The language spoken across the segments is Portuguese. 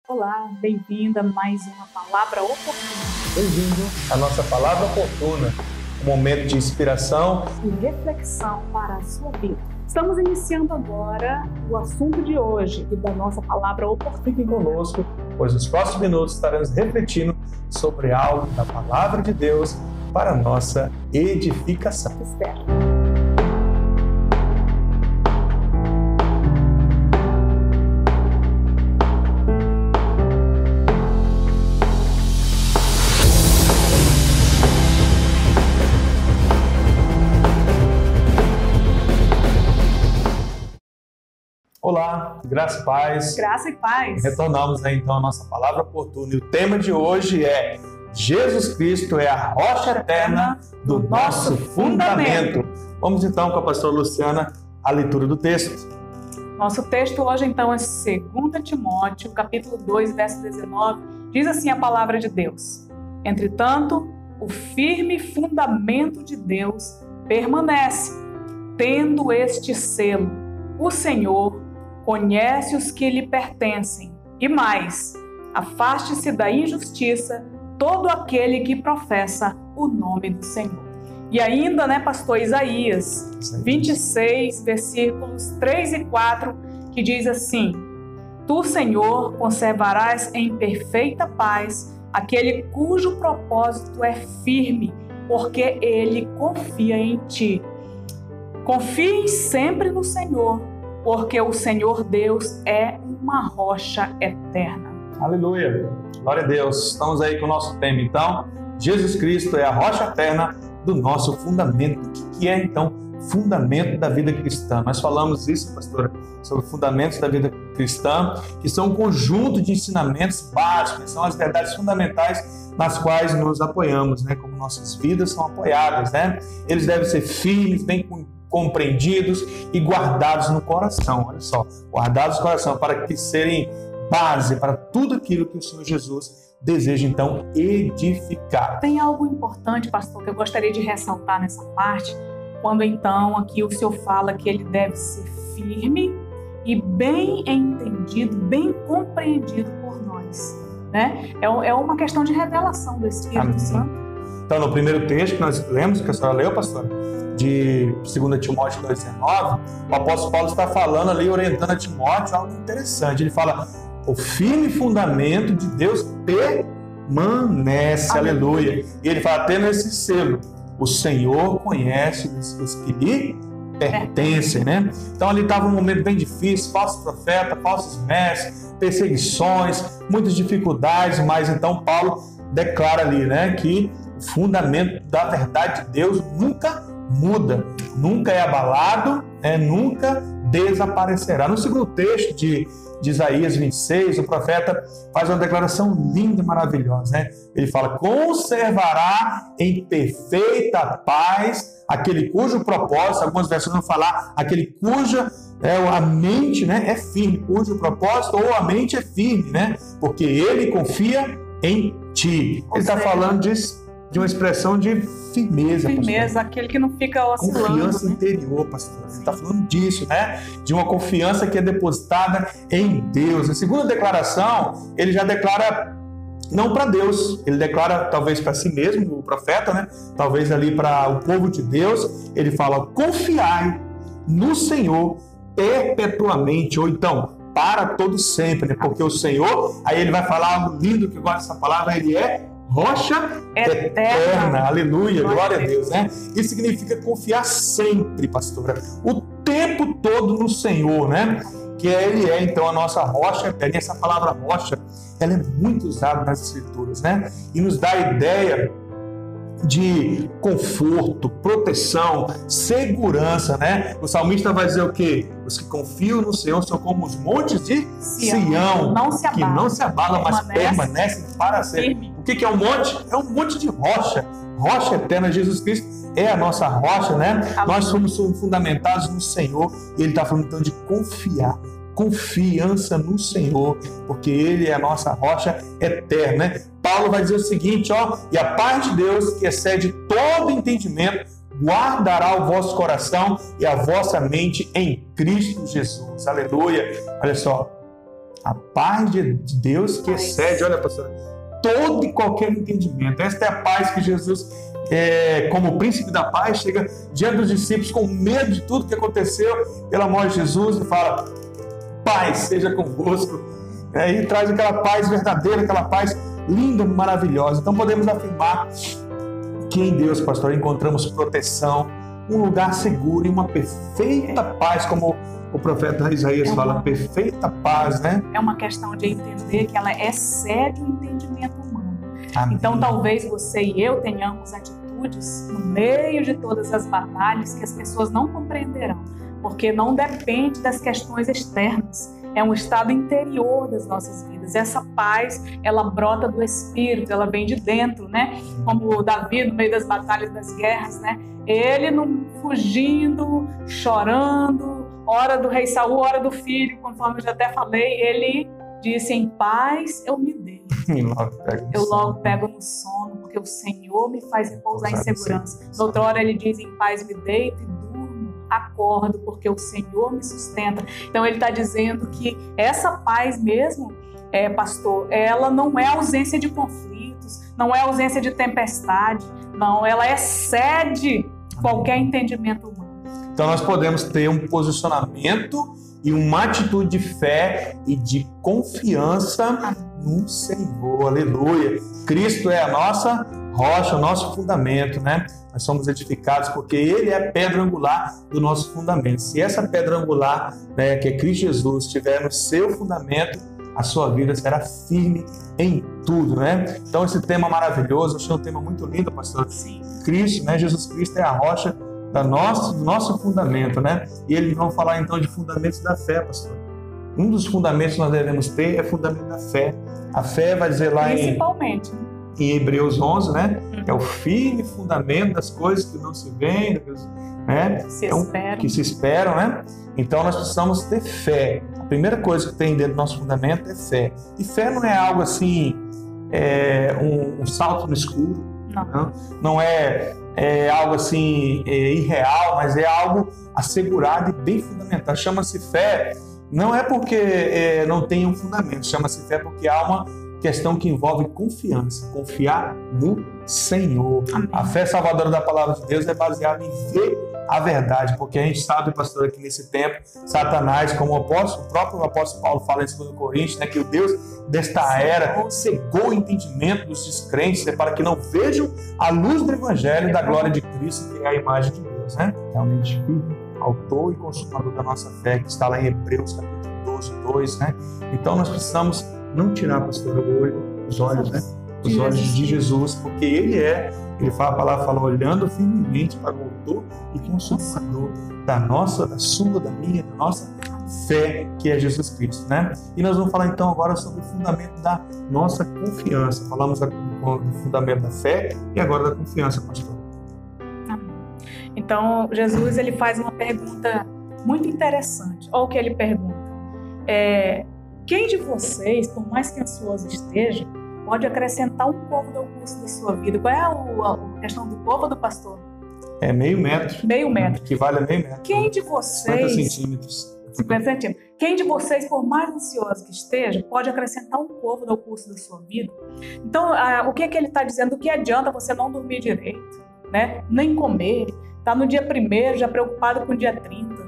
Olá, bem-vinda a mais uma Palavra Oportuna. Bem-vindo à nossa Palavra Oportuna, um momento de inspiração E reflexão para a sua vida. Estamos iniciando agora o assunto de hoje e da nossa Palavra Oportuna. Fiquem conosco, pois nos próximos minutos estaremos refletindo sobre algo da Palavra de Deus para a nossa edificação. Espero. Olá, graça e paz. Graça e paz. Retornamos então a nossa Palavra Oportuna e o tema de hoje é Jesus Cristo é a rocha eterna do nosso fundamento. Vamos então com a pastora Luciana a leitura do texto. Nosso texto hoje então é 2 Timóteo, capítulo 2, verso 19. Diz assim a palavra de Deus: Entretanto, o firme fundamento de Deus permanece, tendo este selo: o Senhor conhece os que lhe pertencem, e mais, afaste-se da injustiça todo aquele que professa o nome do Senhor. E ainda, pastor, Isaías 26, versículos 3 e 4, que diz assim: Tu, Senhor, conservarás em perfeita paz aquele cujo propósito é firme, porque ele confia em ti. Confiem sempre no Senhor, porque o Senhor Deus é uma rocha eterna. Aleluia, glória a Deus. Estamos aí com o nosso tema então. Jesus Cristo é a rocha eterna do nosso fundamento. O que é então fundamento da vida cristã? Nós falamos isso, pastora, sobre fundamentos da vida cristã, que são um conjunto de ensinamentos básicos, que são as verdades fundamentais nas quais nos apoiamos, como nossas vidas são apoiadas, Eles devem ser firmes, bem compreendidos e guardados no coração. Olha só, guardados no coração para que serem base para tudo aquilo que o Senhor Jesus deseja então edificar. Tem algo importante, pastor, que eu gostaria de ressaltar nessa parte, quando então aqui o Senhor fala que ele deve ser firme e bem entendido, bem compreendido por nós, É uma questão de revelação do Espírito Santo. Então, no primeiro texto que nós lemos, que a senhora leu, pastora, de 2 Timóteo 2,19, o apóstolo Paulo está falando ali, orientando a Timóteo algo interessante. Ele fala: o firme fundamento de Deus permanece, aleluia. E ele fala, tendo esse selo: o Senhor conhece os que lhe pertencem, Então ali estava um momento bem difícil, falsos profetas, falsos mestres, perseguições, muitas dificuldades, mas então Paulo declara ali, que o fundamento da verdade de Deus nunca muda, nunca é abalado, nunca desaparecerá. No segundo texto de Isaías 26, o profeta faz uma declaração linda e maravilhosa, Ele fala: conservará em perfeita paz aquele cujo propósito, algumas versões vão falar aquele cuja a mente é firme, cujo propósito ou a mente é firme, porque ele confia em ti. Ele está falando de uma expressão de firmeza. Firmeza, aquele que não fica oscilando. Confiança interior, pastor. Ele está falando disso, de uma confiança que é depositada em Deus. Na segunda declaração, ele já declara não para Deus, ele declara talvez para si mesmo, o profeta, talvez ali para o povo de Deus. Ele fala: confiai no Senhor perpetuamente, ou então para todo sempre, porque o Senhor, aí ele vai falar algo lindo, que eu gosto dessa palavra, ele é rocha eterna. Aleluia, glória a Deus, Isso significa confiar sempre, pastora, o tempo todo no Senhor, que ele é então a nossa rocha eterna. E essa palavra rocha, ela é muito usada nas Escrituras, e nos dá a ideia de conforto, proteção, segurança, O salmista vai dizer o quê? Os que confiam no Senhor são como os montes de Sião, que não se abalam, mas permanecem para sempre. O que é um monte? É um monte de rocha, rocha eterna. Jesus Cristo é a nossa rocha, Nós somos fundamentados no Senhor, e Ele está falando então de confiar. Confiança no Senhor, porque Ele é a nossa rocha eterna. Paulo vai dizer o seguinte, e a paz de Deus, que excede todo entendimento, guardará o vosso coração e a vossa mente em Cristo Jesus. Aleluia. Olha só, A paz de Deus que excede, olha, pastor, todo e qualquer entendimento. Esta é a paz que Jesus, como príncipe da paz, chega diante dos discípulos com medo de tudo que aconteceu pela morte de Jesus e fala: paz seja convosco. E traz aquela paz verdadeira, aquela paz linda, maravilhosa. Então podemos afirmar que em Deus, pastor, encontramos proteção, um lugar seguro e uma perfeita paz, como o profeta Isaías fala, perfeita paz, né? É uma questão de entender que ela excede o entendimento humano. Amém. Então talvez você e eu tenhamos atitudes no meio de todas as batalhas que as pessoas não compreenderão, porque não depende das questões externas. É um estado interior das nossas vidas. Essa paz, ela brota do Espírito, ela vem de dentro, né? Como Davi, no meio das batalhas, das guerras, né? Ele não fugindo, chorando, hora do rei Saul, hora do filho, conforme eu já até falei, ele disse: em paz eu me deito. Eu logo pego no sono, porque o Senhor me faz repousar em segurança. Noutra hora ele diz: em paz me deito e durmo, acordo, porque o Senhor me sustenta. Então ele está dizendo que essa paz mesmo, pastor, ela não é ausência de conflitos, não é ausência de tempestade, não, ela excede qualquer entendimento humano. Então nós podemos ter um posicionamento e uma atitude de fé e de confiança no Senhor. Aleluia! Cristo é a nossa rocha, o nosso fundamento, né? Nós somos edificados porque Ele é a pedra angular do nosso fundamento. Se essa pedra angular, né, que é Cristo Jesus, estiver no seu fundamento, a sua vida será firme em tudo, né? Então esse tema maravilhoso, eu achei um tema muito lindo, pastor. Sim. Cristo, né? Jesus Cristo é a rocha do nosso fundamento, né? E eles vão falar então de fundamentos da fé, pastor. Um dos fundamentos que nós devemos ter é o fundamento da fé. A fé vai dizer lá principalmente, em Hebreus 11, né? É o firme fundamento das coisas que não se veem, né? Que se esperam, né? Então nós precisamos ter fé. A primeira coisa que tem dentro do nosso fundamento é fé. E fé não é algo assim, um salto no escuro. Não é algo assim irreal, mas é algo assegurado e bem fundamentado. Chama-se fé, não é porque não tem um fundamento, chama-se fé porque há uma questão que envolve confiança, confiar no Senhor. Amém. A fé salvadora da palavra de Deus é baseada em ver a verdade, porque a gente sabe, pastor, que nesse tempo, Satanás, como o próprio apóstolo Paulo fala em 2 Coríntios, né, que o Deus desta era cegou o entendimento dos descrentes, né, para que não vejam a luz do Evangelho e da glória de Cristo, que é a imagem de Deus, né? Realmente, firme, autor e consumador da nossa fé, que está lá em Hebreus capítulo 12, 2, né? Então nós precisamos não tirar, pastor, os olhos, né? Os olhos de Jesus, porque ele fala, a palavra fala, olhando firmemente para o autor e consumador da sua, da minha, da nossa fé, que é Jesus Cristo, né? E nós vamos falar então agora sobre o fundamento da nossa confiança. Falamos do fundamento da fé e agora da confiança, pastor. Então, Jesus, ele faz uma pergunta muito interessante. Olha o que ele pergunta. Quem de vocês, por mais que ansioso esteja, pode acrescentar um côvado ao curso da sua vida? Qual é a questão do côvado, pastor? É meio metro. Meio metro. Que vale a meio metro. Quem de vocês... 50 centímetros. 50 centímetros. Quem de vocês, por mais ansioso que esteja, pode acrescentar um côvado ao curso da sua vida? Então, o que ele está dizendo? O que adianta você não dormir direito, né? Nem comer, tá no dia 1º, já preocupado com o dia 30.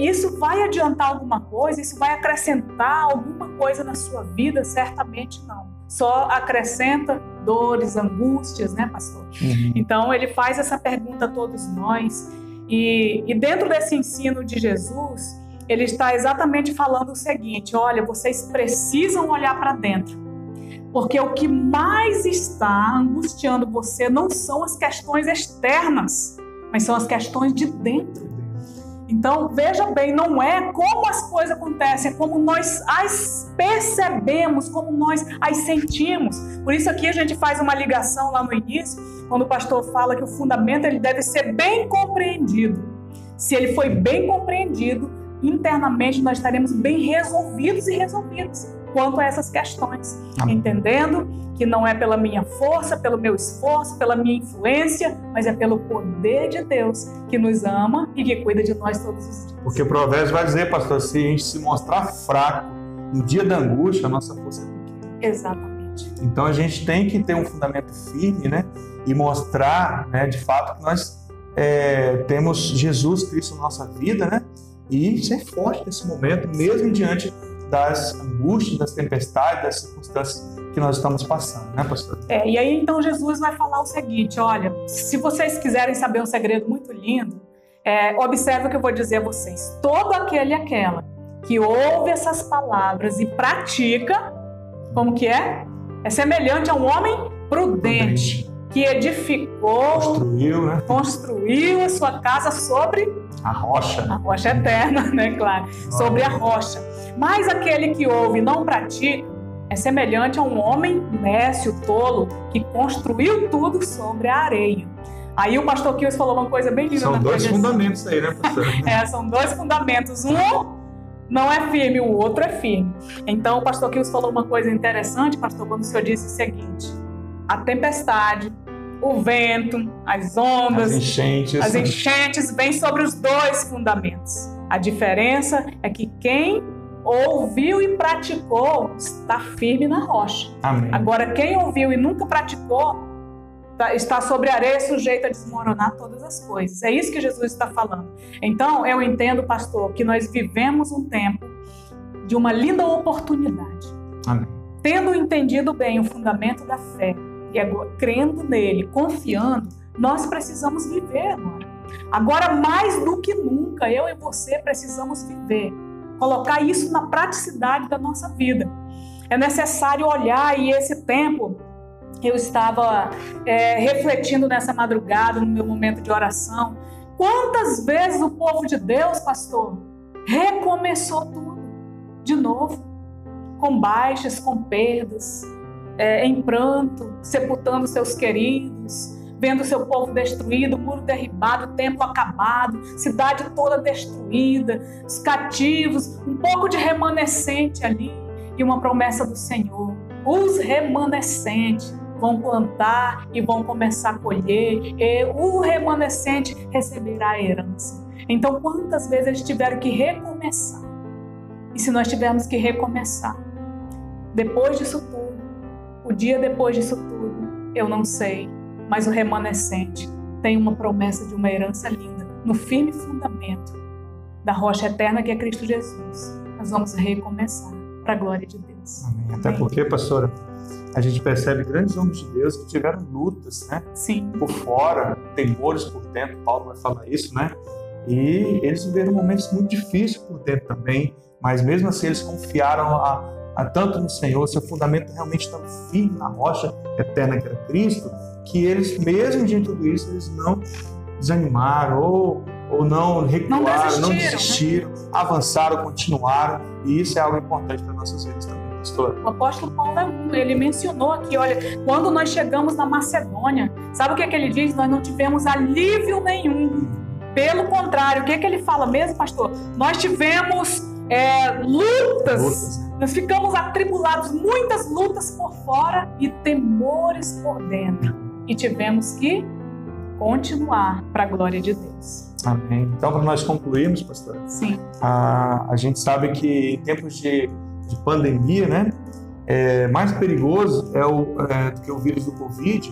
Isso vai adiantar alguma coisa? Isso vai acrescentar alguma coisa na sua vida? Certamente não. Só acrescenta dores, angústias, né, pastor? Uhum. Então, ele faz essa pergunta a todos nós. E dentro desse ensino de Jesus, ele está exatamente falando o seguinte: olha, vocês precisam olhar para dentro. Porque o que mais está angustiando você não são as questões externas, mas são as questões de dentro. Então, veja bem, não é como as coisas acontecem, é como nós as percebemos, como nós as sentimos. Por isso aqui a gente faz uma ligação lá no início, quando o pastor fala que o fundamento ele deve ser bem compreendido. Se ele foi bem compreendido, internamente nós estaremos bem resolvidos e resolvidos quanto a essas questões. Amém. Entendendo que não é pela minha força, pelo meu esforço, pela minha influência, mas é pelo poder de Deus que nos ama e que cuida de nós todos os dias. Porque o Provérbios vai dizer, pastor, se a gente se mostrar fraco no dia da angústia, a nossa força é pequena. Exatamente. Então a gente tem que ter um fundamento firme, né? E mostrar, né, de fato, que nós temos Jesus Cristo na nossa vida, né? E ser forte nesse momento, mesmo diante das angústias, das tempestades, das circunstâncias que nós estamos passando, né, pastor? E aí então Jesus vai falar o seguinte: olha, se vocês quiserem saber um segredo muito lindo, observe o que eu vou dizer a vocês. Todo aquele e aquela que ouve essas palavras e pratica, como que é? É semelhante a um homem prudente, que edificou, construiu a sua casa sobre a rocha eterna, né, claro, sobre a rocha. Mas aquele que ouve e não pratica é semelhante a um homem nécio, tolo, que construiu tudo sobre a areia. Aí o pastor Kills falou uma coisa bem linda. São dois fundamentos aí, né, pastor? São dois fundamentos. Um não é firme, o outro é firme. Então o pastor Kills falou uma coisa interessante, pastor, quando o senhor disse o seguinte: a tempestade, o vento, as ondas, as enchentes vêm sobre os dois fundamentos. A diferença é que quem ouviu e praticou está firme na rocha. Amém. Agora, quem ouviu e nunca praticou está sobre a areia, sujeito a desmoronar todas as coisas. É isso que Jesus está falando. Então, eu entendo, pastor, que nós vivemos um tempo de uma linda oportunidade. Amém. Tendo entendido bem o fundamento da fé e agora, crendo nele, confiando, nós precisamos viver agora. Agora, mais do que nunca, eu e você precisamos viver. Colocar isso na praticidade da nossa vida. É necessário olhar, e esse tempo eu estava refletindo nessa madrugada, no meu momento de oração. Quantas vezes o povo de Deus, pastor, recomeçou tudo de novo, com baixas, com perdas, em pranto, sepultando seus queridos, vendo seu povo destruído, muro derribado, templo acabado, cidade toda destruída, os cativos, um pouco de remanescente ali e uma promessa do Senhor. Os remanescentes vão plantar e vão começar a colher, e o remanescente receberá a herança. Então, quantas vezes eles tiveram que recomeçar? E se nós tivermos que recomeçar, depois disso tudo, o dia depois disso tudo, eu não sei, mas o remanescente tem uma promessa de uma herança linda, no firme fundamento da rocha eterna que é Cristo Jesus. Nós vamos recomeçar para a glória de Deus. Amém. Até porque, pastora, a gente percebe grandes homens de Deus que tiveram lutas, né? Sim. Por fora, temores por dentro, Paulo vai falar isso, né? E eles viveram momentos muito difíceis por dentro também, mas mesmo assim eles confiaram tanto no Senhor, seu fundamento realmente estava firme na rocha eterna que era Cristo, que eles, mesmo diante de tudo isso, eles não desanimaram ou não recuaram, não desistiram, né? Avançaram, continuaram, e isso é algo importante para nossas vidas também, pastor. O apóstolo Paulo, ele mencionou aqui, olha, quando nós chegamos na Macedônia, sabe o que ele diz? Nós não tivemos alívio nenhum. Pelo contrário, o que ele fala mesmo, pastor? Nós tivemos lutas, nós ficamos atribulados, muitas lutas por fora e temores por dentro. E tivemos que continuar para a glória de Deus. Amém. Então, para nós concluirmos, pastor, sim, a gente sabe que em tempos de pandemia, né, mais perigoso do que o vírus do Covid,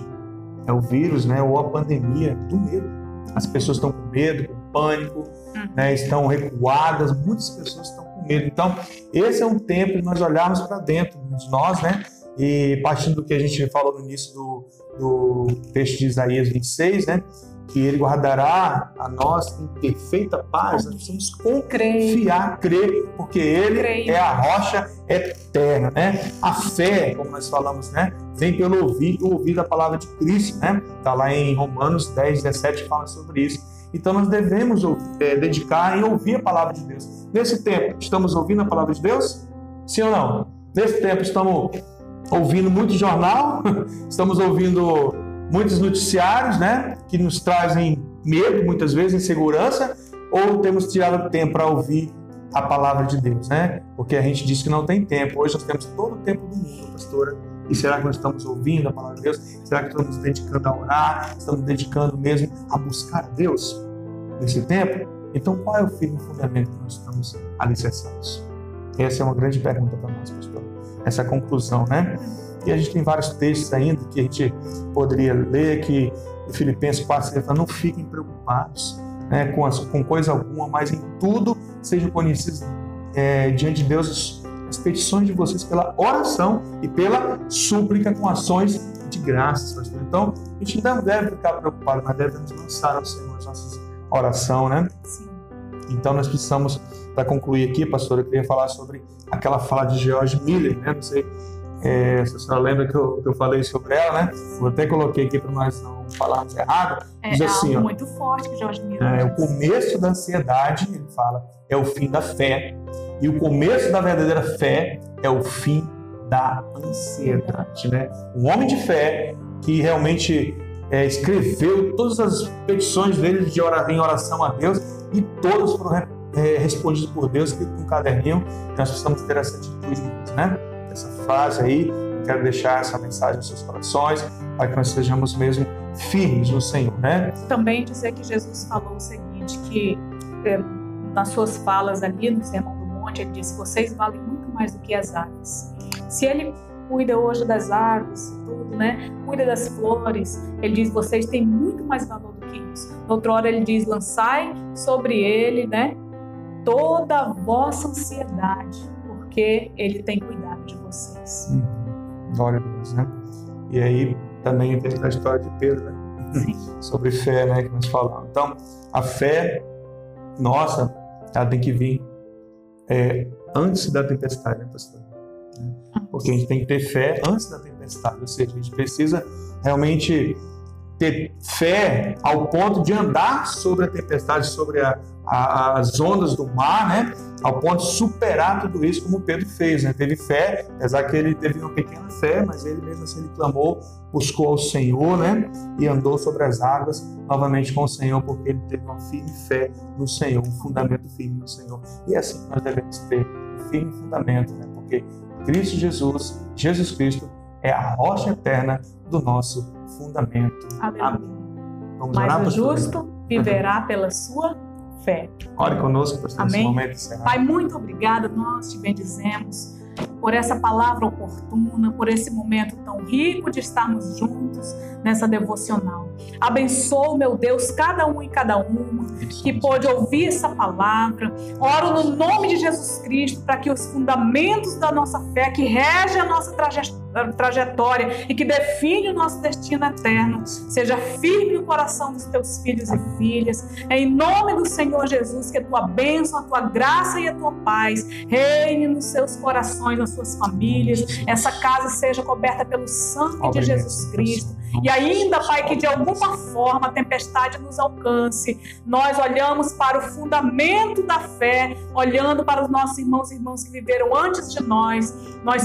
é o vírus, né, ou a pandemia do medo. As pessoas estão com medo, com pânico, né, estão recuadas, muitas pessoas estão com medo. Então, esse é um tempo de nós olharmos para dentro de nós, né, e partindo do que a gente falou no início do texto de Isaías 26, né, que ele guardará a nós em perfeita paz. Nós precisamos confiar, crer, porque ele é a rocha eterna, né? A fé, como nós falamos, né, vem pelo ouvir da palavra de Cristo, né? Está lá em Romanos 10, 17, fala sobre isso. Então nós devemos dedicar em ouvir a palavra de Deus. Nesse tempo, estamos ouvindo a palavra de Deus? Sim ou não? Nesse tempo, estamos ouvindo muito jornal, estamos ouvindo muitos noticiários, né, que nos trazem medo, muitas vezes, insegurança, ou temos tirado tempo para ouvir a palavra de Deus, né? Porque a gente diz que não tem tempo. Hoje nós temos todo o tempo do mundo, pastora. E será que nós estamos ouvindo a palavra de Deus? Será que estamos nos dedicando a orar? Estamos dedicando mesmo a buscar a Deus nesse tempo? Então, qual é o firme fundamento que nós estamos alicerçados? Essa é uma grande pergunta para nós, pastor. Essa conclusão, né? E a gente tem vários textos ainda que a gente poderia ler, que em Filipenses 4, ele fala, não fiquem preocupados, né, com coisa alguma, mas em tudo sejam conhecidos diante de Deus as petições de vocês pela oração e pela súplica com ações de graças, pastor. Então, a gente não deve ficar preocupado, mas devemos lançar ao Senhor as nossas orações, né? Sim. Então, nós precisamos, para concluir aqui, pastor, eu queria falar sobre aquela fala de George Miller, né? Não sei se a senhora lembra que eu falei sobre ela, né? Eu até coloquei aqui para nós não falarmos errado. Diz assim, algo muito forte que George Miller o começo da ansiedade, ele fala, é o fim da fé. E o começo da verdadeira fé é o fim da ansiedade, né? Um homem de fé que realmente escreveu todas as petições dele em oração a Deus e todas foram respondidas por Deus com um caderninho. Nós precisamos ter essa atitude, né? Essa frase aí, eu quero deixar essa mensagem nos seus corações para que nós sejamos mesmo firmes no Senhor, né? Também dizer que Jesus falou o seguinte, que nas suas falas ali no Sermão do Monte, ele disse, vocês valem muito mais do que as árvores. Se ele cuida hoje das árvores, tudo, né? Cuida das flores, ele diz, vocês têm muito mais valor do que isso. Outra hora ele diz, lançai sobre ele, né, toda a vossa ansiedade, porque ele tem cuidado de vocês. Glória a Deus, né? E aí também tem a história de Pedro, né? Sim. Sobre fé, né, que nós falamos. Então, a fé nossa, ela tem que vir antes da tempestade, né, pastor? Porque a gente tem que ter fé antes da tempestade, ou seja, a gente precisa realmente ter fé ao ponto de andar sobre a tempestade, sobre as ondas do mar, né? Ao ponto de superar tudo isso, como Pedro fez, né? Teve fé, apesar que ele teve uma pequena fé, mas ele mesmo assim ele clamou, buscou ao Senhor, né? E andou sobre as águas novamente com o Senhor, porque ele teve uma firme fé no Senhor, um fundamento firme no Senhor. E é assim que nós devemos ter um firme fundamento, né? Porque Cristo Jesus Cristo é a rocha eterna do nosso fundamento. Amém. Vamos Mas orar, o pastor? justo viverá pela sua fé. Ore conosco, pastor, nesse Amém. momento encerrado. Pai, muito obrigada, nós te bendizemos por essa palavra oportuna, por esse momento tão rico de estarmos juntos nessa devocional. Abençoa, meu Deus, cada um e cada uma que pôde ouvir essa palavra. Oro no nome de Jesus Cristo para que os fundamentos da nossa fé, que regem a nossa trajetória e que define o nosso destino eterno, seja firme no coração dos teus filhos e filhas. Em nome do Senhor Jesus, que a tua bênção, a tua graça e a tua paz reine nos seus corações, nas suas famílias. Essa casa seja coberta pelo sangue de Jesus Cristo. E ainda, Pai, que de alguma forma a tempestade nos alcance, nós olhamos para o fundamento da fé, olhando para os nossos irmãos e irmãs que viveram antes de nós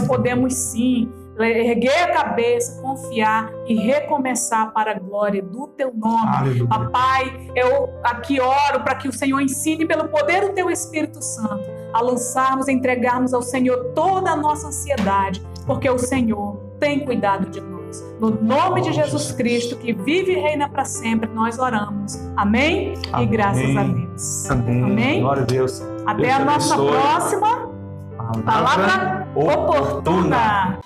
podemos sim erguer a cabeça, confiar e recomeçar para a glória do teu nome. Papai, eu aqui oro para que o Senhor ensine pelo poder do teu Espírito Santo a lançarmos, entregarmos ao Senhor toda a nossa ansiedade, porque o Senhor tem cuidado de nós. No nome de Jesus Cristo, que vive e reina para sempre, nós oramos. Amém? Amém. E graças a Deus. Amém. Amém? Glória a Deus. Até Deus a nossa abençoe. próxima palavra oportuna.